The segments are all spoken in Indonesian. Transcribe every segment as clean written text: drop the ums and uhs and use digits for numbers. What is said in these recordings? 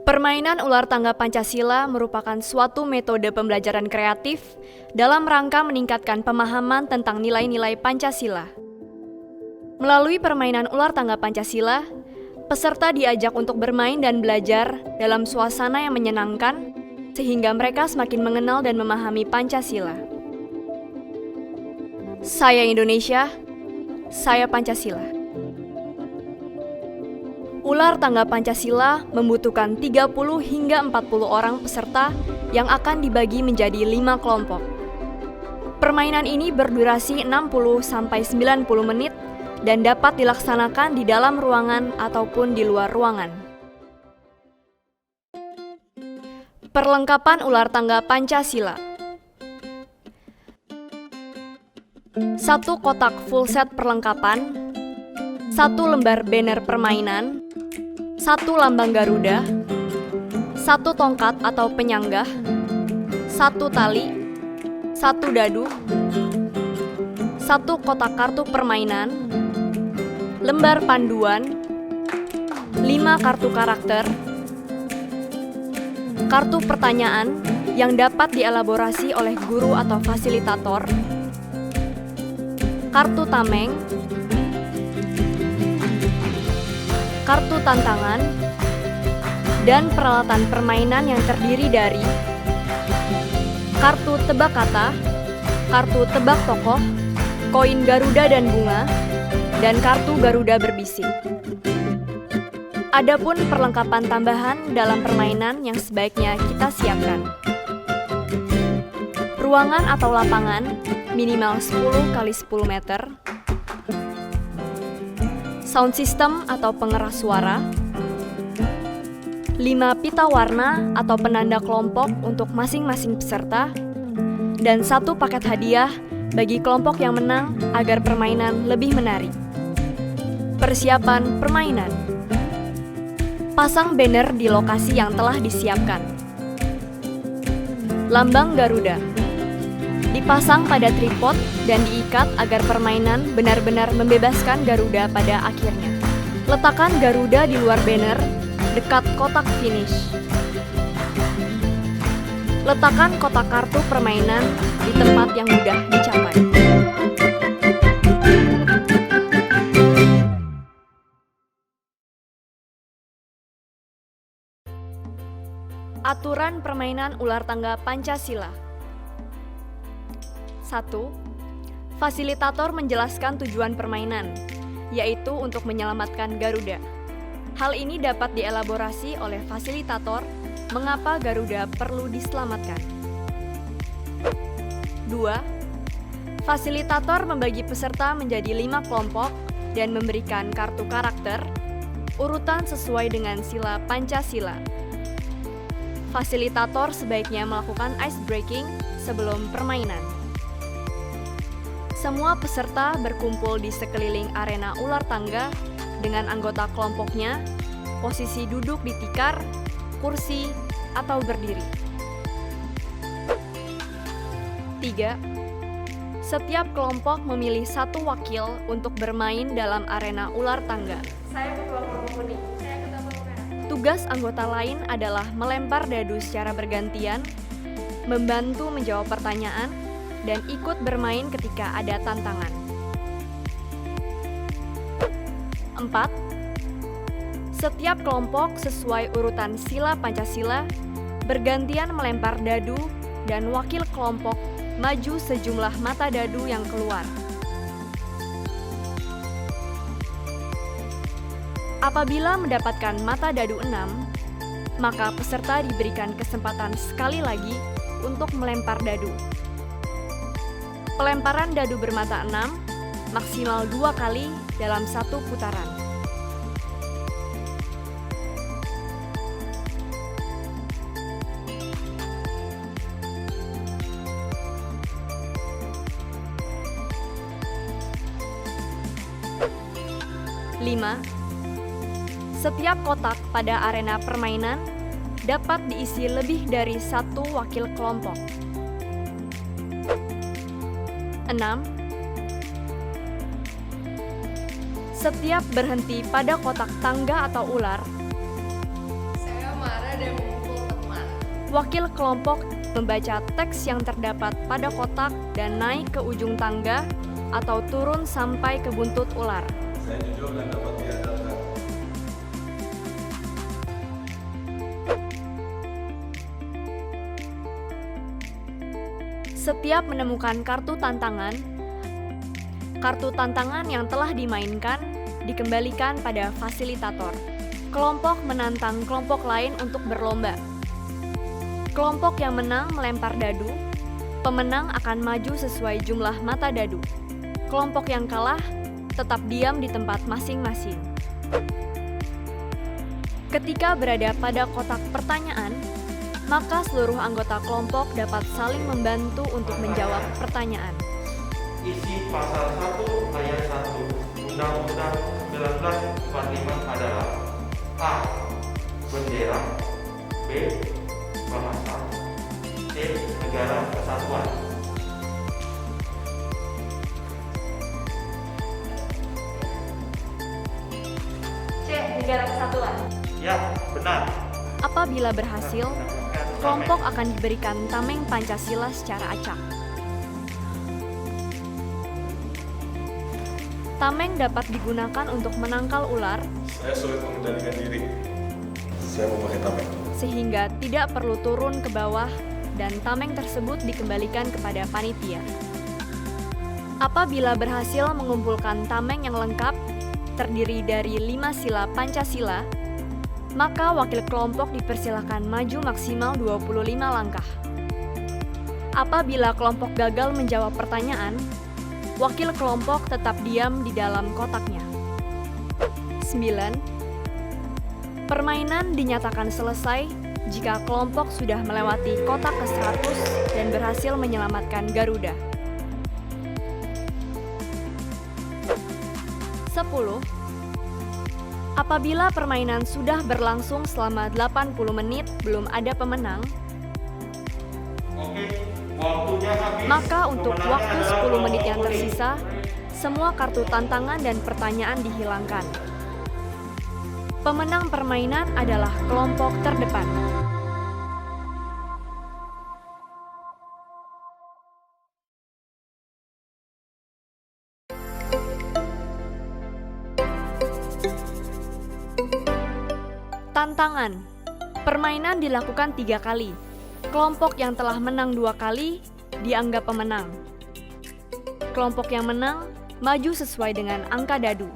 Permainan ular tangga Pancasila merupakan suatu metode pembelajaran kreatif dalam rangka meningkatkan pemahaman tentang nilai-nilai Pancasila. Melalui permainan ular tangga Pancasila, peserta diajak untuk bermain dan belajar dalam suasana yang menyenangkan, sehingga mereka semakin mengenal dan memahami Pancasila. Saya Indonesia, saya Pancasila. Ular tangga Pancasila membutuhkan 30 hingga 40 orang peserta yang akan dibagi menjadi 5 kelompok. Permainan ini berdurasi 60-90 menit dan dapat dilaksanakan di dalam ruangan ataupun di luar ruangan. Perlengkapan ular tangga Pancasila. 1 kotak full set perlengkapan, 1 lembar banner permainan, 1 lambang Garuda, 1 tongkat atau penyanggah, 1 tali, 1 dadu, 1 kotak kartu permainan, lembar panduan, 5 kartu karakter, kartu pertanyaan yang dapat dielaborasi oleh guru atau fasilitator, kartu tameng, kartu tantangan, dan peralatan permainan yang terdiri dari kartu tebak kata, kartu tebak tokoh, koin Garuda dan bunga, dan kartu Garuda berbisik. Adapun perlengkapan tambahan dalam permainan yang sebaiknya kita siapkan. Ruangan atau lapangan minimal 10x10 meter. Sound system atau pengeras suara, 5 pita warna atau penanda kelompok untuk masing-masing peserta, dan 1 paket hadiah bagi kelompok yang menang agar permainan lebih menarik. Persiapan permainan. Pasang banner di lokasi yang telah disiapkan. Lambang Garuda dipasang pada tripod dan diikat agar permainan benar-benar membebaskan Garuda pada akhirnya. Letakkan Garuda di luar banner, dekat kotak finish. Letakkan kotak kartu permainan di tempat yang mudah dicapai. Aturan permainan ular tangga Pancasila. 1. Fasilitator menjelaskan tujuan permainan, yaitu untuk menyelamatkan Garuda. Hal ini dapat dielaborasi oleh fasilitator mengapa Garuda perlu diselamatkan. 2. Fasilitator membagi peserta menjadi 5 kelompok dan memberikan kartu karakter, urutan sesuai dengan sila Pancasila. Fasilitator sebaiknya melakukan ice breaking sebelum permainan. Semua peserta berkumpul di sekeliling arena ular tangga dengan anggota kelompoknya, posisi duduk di tikar, kursi, atau berdiri. 3. Setiap kelompok memilih 1 wakil untuk bermain dalam arena ular tangga. Saya ketua kelompok kuning. Saya ketua kelompok merah. Tugas anggota lain adalah melempar dadu secara bergantian, membantu menjawab pertanyaan, dan ikut bermain ketika ada tantangan. 4. Setiap kelompok sesuai urutan sila Pancasila bergantian melempar dadu dan wakil kelompok maju sejumlah mata dadu yang keluar. Apabila mendapatkan mata dadu 6, maka peserta diberikan kesempatan sekali lagi untuk melempar dadu. Pelemparan dadu bermata 6 maksimal 2 kali dalam 1 putaran. Lima, setiap kotak pada arena permainan dapat diisi lebih dari 1 wakil kelompok. 6. Setiap berhenti pada kotak tangga atau ular, Saya marah Ada memukul teman. Wakil kelompok membaca teks yang terdapat pada kotak dan naik ke ujung tangga atau turun sampai ke buntut ular. Saya jujur dan dapat diandalkan. Setiap menemukan kartu tantangan yang telah dimainkan dikembalikan pada fasilitator. Kelompok menantang kelompok lain untuk berlomba. Kelompok yang menang melempar dadu. Pemenang akan maju sesuai jumlah mata dadu. Kelompok yang kalah tetap diam di tempat masing-masing. Ketika berada pada kotak pertanyaan, maka seluruh anggota kelompok dapat saling membantu untuk menjawab pertanyaan. Isi pasal 1 ayat 1 Undang-Undang 1945 adalah A. Bendera, B. Bahasa, C. Negara Kesatuan. C. Negara Kesatuan. Ya, benar. Apabila berhasil, kelompok akan diberikan tameng Pancasila secara acak. Tameng dapat digunakan untuk menangkal ular, Saya sulit mengendalikan diri. Saya mau pakai tameng. sehingga tidak perlu turun ke bawah dan tameng tersebut dikembalikan kepada panitia. Apabila berhasil mengumpulkan tameng yang lengkap, terdiri dari 5 sila Pancasila, maka wakil kelompok dipersilakan maju maksimal 25 langkah. Apabila kelompok gagal menjawab pertanyaan, wakil kelompok tetap diam di dalam kotaknya. 9. Permainan dinyatakan selesai jika kelompok sudah melewati kotak ke-100 dan berhasil menyelamatkan Garuda. 10. Apabila permainan sudah berlangsung selama 80 menit belum ada pemenang, Oke, waktunya habis. maka untuk Pemenangnya waktu adalah 10 menit yang kelompok tersisa, semua kartu tantangan dan pertanyaan dihilangkan. Pemenang permainan adalah kelompok terdepan. Tantangan. Permainan dilakukan 3 kali. Kelompok yang telah menang 2 kali dianggap pemenang. Kelompok yang menang maju sesuai dengan angka dadu.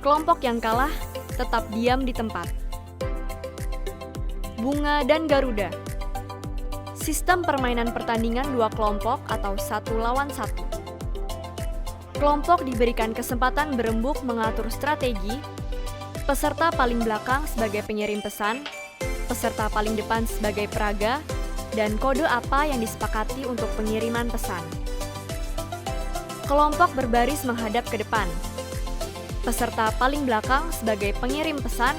Kelompok yang kalah tetap diam di tempat. Bunga dan Garuda. Sistem permainan pertandingan 2 kelompok atau 1 lawan 1. Kelompok diberikan kesempatan berembuk mengatur strategi. Peserta paling belakang sebagai pengirim pesan, peserta paling depan sebagai peraga, dan kode apa yang disepakati untuk pengiriman pesan. Kelompok berbaris menghadap ke depan. Peserta paling belakang sebagai pengirim pesan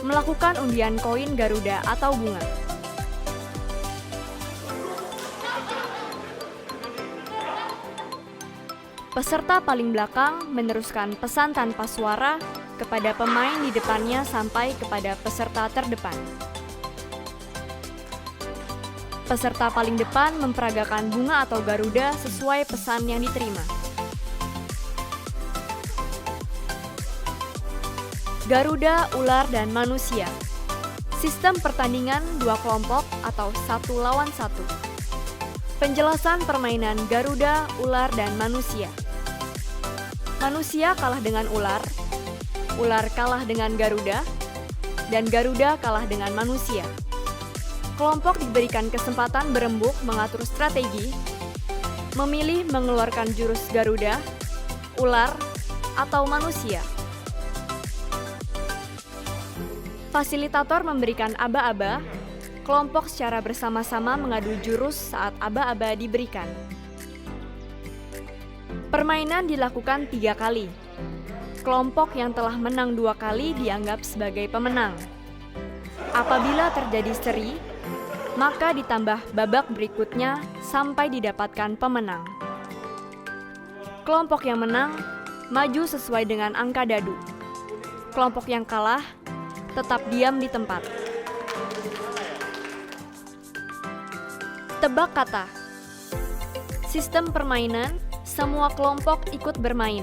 melakukan undian koin Garuda atau bunga. Peserta paling belakang meneruskan pesan tanpa suara kepada pemain di depannya sampai kepada peserta terdepan. Peserta paling depan memperagakan bunga atau Garuda sesuai pesan yang diterima. Garuda, ular, dan manusia. Sistem pertandingan 2 kelompok atau 1 lawan 1. Penjelasan permainan Garuda, ular, dan manusia. Manusia kalah dengan ular kalah dengan Garuda, dan Garuda kalah dengan manusia. Kelompok diberikan kesempatan berembuk mengatur strategi, memilih mengeluarkan jurus Garuda, ular, atau manusia. Fasilitator memberikan aba-aba, kelompok secara bersama-sama mengadu jurus saat aba-aba diberikan. Permainan dilakukan 3 kali. Kelompok yang telah menang 2 kali dianggap sebagai pemenang. Apabila terjadi seri, maka ditambah babak berikutnya sampai didapatkan pemenang. Kelompok yang menang maju sesuai dengan angka dadu. Kelompok yang kalah tetap diam di tempat. Tebak kata. Sistem permainan, semua kelompok ikut bermain.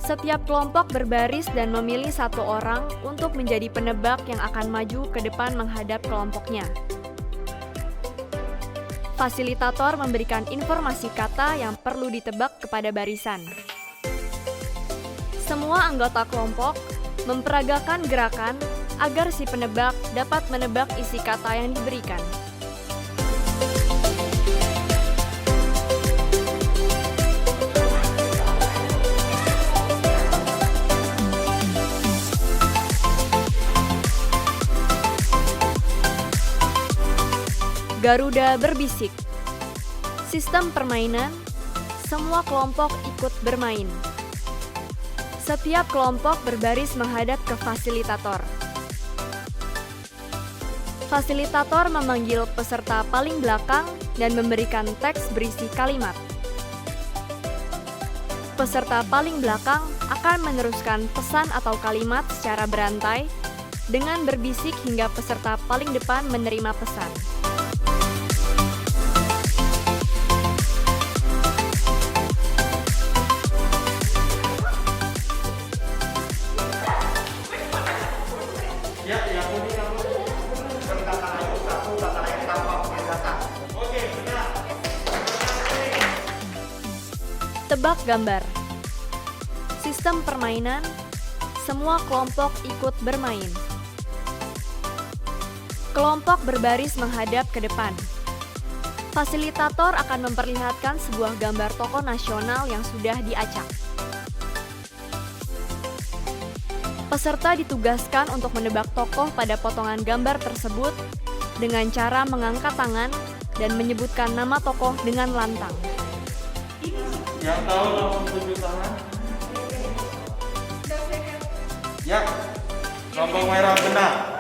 Setiap kelompok berbaris dan memilih satu orang untuk menjadi penebak yang akan maju ke depan menghadap kelompoknya. Fasilitator memberikan informasi kata yang perlu ditebak kepada barisan. Semua anggota kelompok memperagakan gerakan agar si penebak dapat menebak isi kata yang diberikan. Garuda berbisik. Sistem permainan, semua kelompok ikut bermain. Setiap kelompok berbaris menghadap ke fasilitator. Fasilitator memanggil peserta paling belakang dan memberikan teks berisi kalimat. Peserta paling belakang akan meneruskan pesan atau kalimat secara berantai dengan berbisik hingga peserta paling depan menerima pesan. Ya, yang kuning kamu. Oke, benar. Tebak gambar. Sistem permainan, semua kelompok ikut bermain. Kelompok berbaris menghadap ke depan. Fasilitator akan memperlihatkan sebuah gambar tokoh nasional yang sudah diacak. Peserta ditugaskan untuk menebak tokoh pada potongan gambar tersebut dengan cara mengangkat tangan dan menyebutkan nama tokoh dengan lantang. Yang tahu langsung tunjuk tangan. Ya, kelompok merah benar.